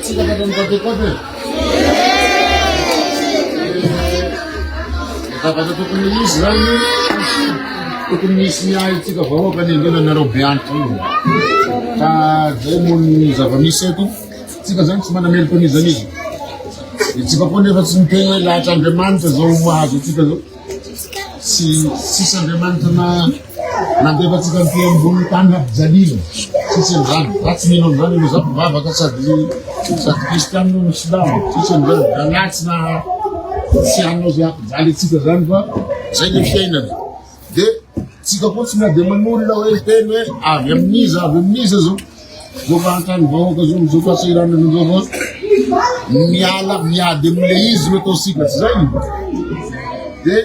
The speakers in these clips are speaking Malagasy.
tsika ka nikatekate zavatra tokony misy zany tokony misy miahy tsika vahoaka ny indrena nareo biantry io ka zay moa zava-misy eto tsika zany tsy manameloko an'izany izy itsika koa nefa tsy miteny lahatra Andriamanitra zao mahazo atsika zao sisy Andriamanitra nandefatsika mity ambony tany ampijalilo sisy an'izany ratsy mino an'izany io za mpivavaka sady kristianina no silamo sisy an'izany galatsy na tsy anao zay ampijaly atsika zany fa zay le fiainany de tsika koa tsy miady aman'olona hoe teny hoe avy amin'iza zao zao fahatany vahoaka zao mizao fahasairana an'izao vao miala miady am'le izy no ataosika tsy zay de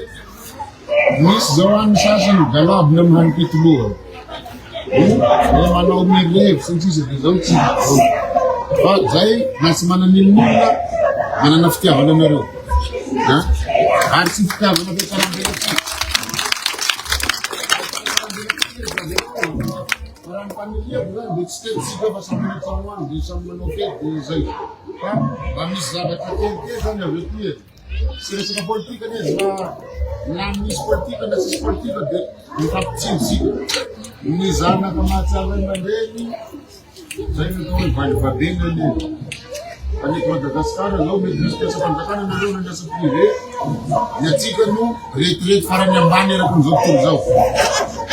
misy zao any sasany galabona amy hanikitoloha manao mirevy sy ny sisa de zao tsika fa zay na tsy manan'olona manana fitiavana anareo ary tsy fitiavana be karambela tsika raha nympaniliako zany de tsy tetisika fa samy manatsahoany de samy manao fety de zay fa mba misy zavatra kelikely zany avy aty sy resaka politika nezy na misy politika na sisy politika de mifampitsinitsika ny zanaka mahatsara aman-dreny zay natao hoe valibabeny anie faneko Madagasikara zao mety misy piasa-panjakana nareo nandrasa privé ny atsika no retirety farany ambany eraky n'izao tontolo zao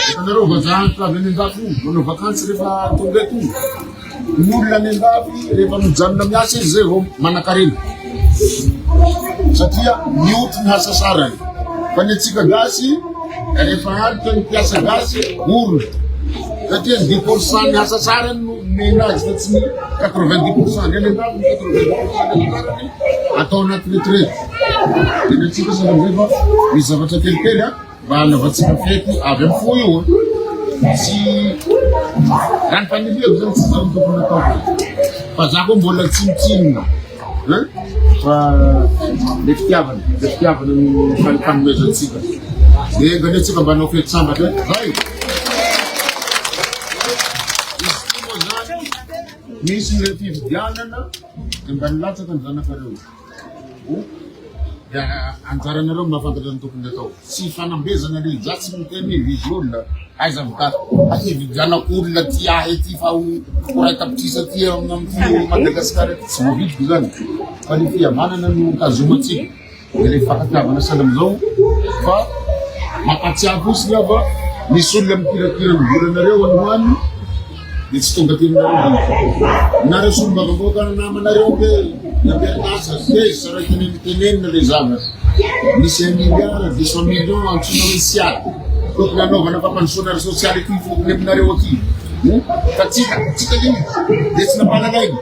hitanareo vazahanitra avy any an-dafy manao vakansy rehefa tonga eto n'olona any an-dafy rehefa mijanona miasa izy zay vao manan-karena satria mioty ny asa sarany fa ny atsika gasy rehefa alika ny mpiasa gasy orona satria 10% ny asa sarany no menazy fa tsy ny 90% ny any an-dafy ny 90% ny sarany atao anaty retraite de ny atsika sady amizay fa misy zavatra kelikely mba halavatsika fety avy amy fo io sy raha ny faniliako zany tsy zao tokony atao fa za koa mbola tsinotsinona fa le fitiavana no fanomezantsika de gany atsika mba anao fety sambatra zay misy le fividianana de mba nilatsaka ny zanakareo de anjaranareo mahafantatra ny tokony atao tsy fanambezana le za tsy miteny izy olona aiza vitata afividianako olona ty ahy ty fa horay tapitrisa ty amty Madagasikara ty tsy voavidiko zany fa le fihavanana no tazomatsika de le fakatiavana sady amizao fa mampatsiahy fosiny fa misy olona mikirakira ny volanareo anohany de tsy tonga tenareo nareo sombavavoaka namanareo be napiarinasa ze raha tenenina le zavatra misy 1 milliard 200 millions antsona hoe siady tokony anaovana fampandrosoana sosialy ty fokony aminareo aty fa tsika iny de tsy nampahalalainy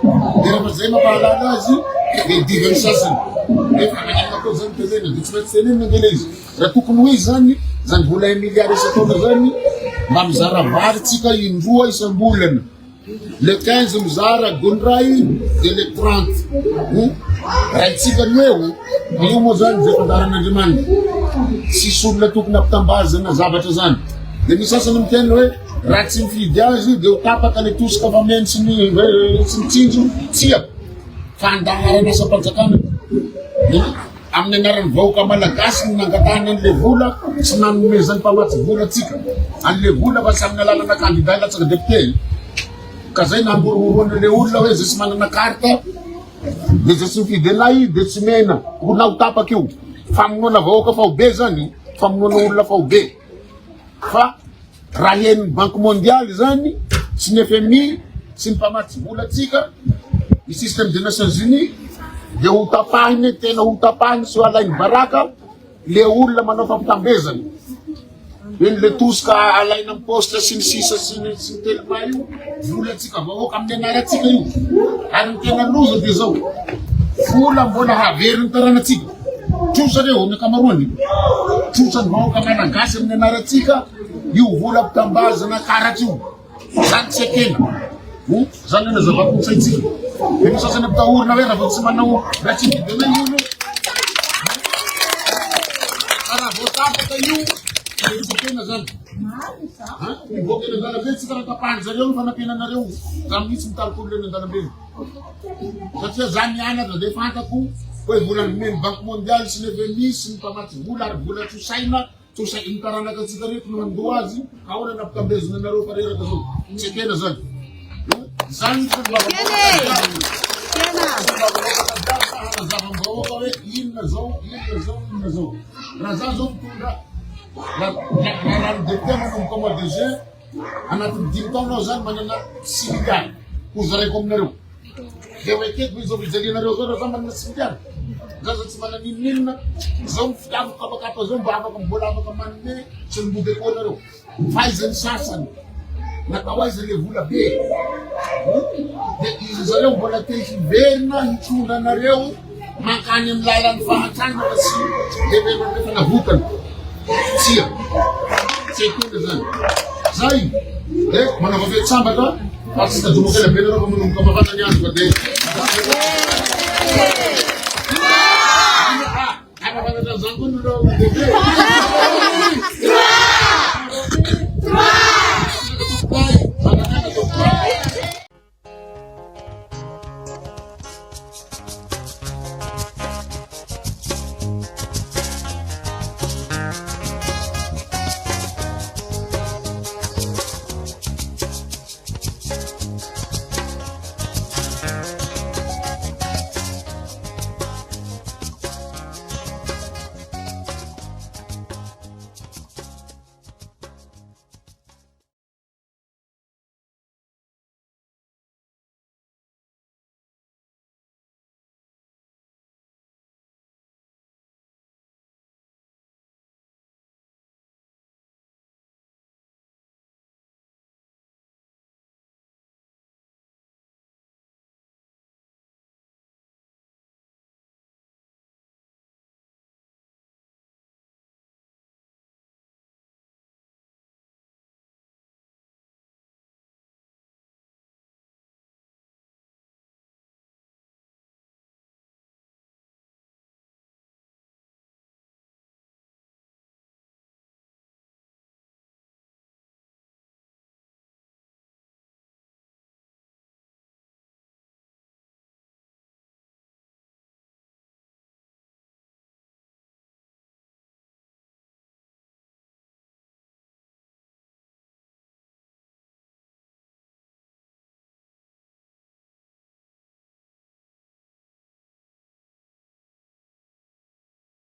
de rehefa zay mampahalala azy de divany sasany nefa magnanako zany tenena de tsy maintsy tenenina ngela izy raha tokony hoe zany vola 1 milliard isataona zany mba mizara vary tsika indroa isam-bolana le 15 mizara gondray de le 30 raitsika ny eo io moa zany zay fandaran'Andriamanitra sisy olona tokony ampitambazana zavatra zany de misy sasany miteny hoe raha tsy mifidy azy de ho tapaka le tosika fa meny sy mitsinjo tsiako fandaharana asa-panjakana amin'ny anaran'ny vahoaka malagasy ny nangatahany an'le vola tsy nanomezany mpamatsy vola tsika an'le vola fa sy amin'ny alalana candidat latsaka député ka zay namboromoroana le olona hoe zay tsy manana carte de zay tsy mifidy anay de tsy mena na ho tapaka io famonoana vahoaka fa ho be zany famonoana olona fa ho be fa raha hen'ny banque mondiale zany sy ny FMI sy ny mpamatsy vola tsika ny système des Nations Unies de ho tapahiny tena ho tapahiny sy ho alainy baraka le olona manao fampitambezana eny le tosika alaina amin'ny poste sy ny sisa sy ny telema io vola tsika vahoaka amin'ny anaratsika io ary ny tena loza de zao vola mbola haveriny taranatsika trosa reo ny akamaroany trosa ny vahoaka malagasy amin'ny anaratsika io vola mpitambazana karatry io zany tsy ekena zany ena zava-kolotsaintsika de misy sasany apitahorina hoe raha vao tsy manao raha tsy midy hoe io raha vao tapaka io tena zany mivoaka eny an-dalambe tsika raha tapahany zareo ny fanampiananareo za mihitsy mitalokolo eny an-dalambe Satria za mianatra dia fantako hoe vola nomeny banque mondiale sy ny FMI sy ny mpamatsy vola ary vola tsosaina ny taranaka atsika reto no mandoa azy ahoana nampikambezona anareo fa reraka zao tsy ekena zany zany zava-bahoaka hoe inona zao raha za zao mitondra raha nidepute manomboka mois de juin anatin'ny 10 taonao zany manana 6 milliards hozaraiko aminareo dia hoe keko izy vijalianareo zao za manana 6 milliards zaza tsy manana ininona zao mifitiavako kapakapa zao mba afaka mbola afaka manome sy mimboky ekoanareo faizany sasany natao aiza le vola be dia izy zareo mbola te hiverina hitondra anareo mankany amin'ny lalan'ny fahatrana fa sy lefa navotana tsia tsy ekena zany zay dia manao fetsambatra fa tsy tadromokela be nareo fa manomboka mafatany andro fa dia Apa-apa zangkun dulu.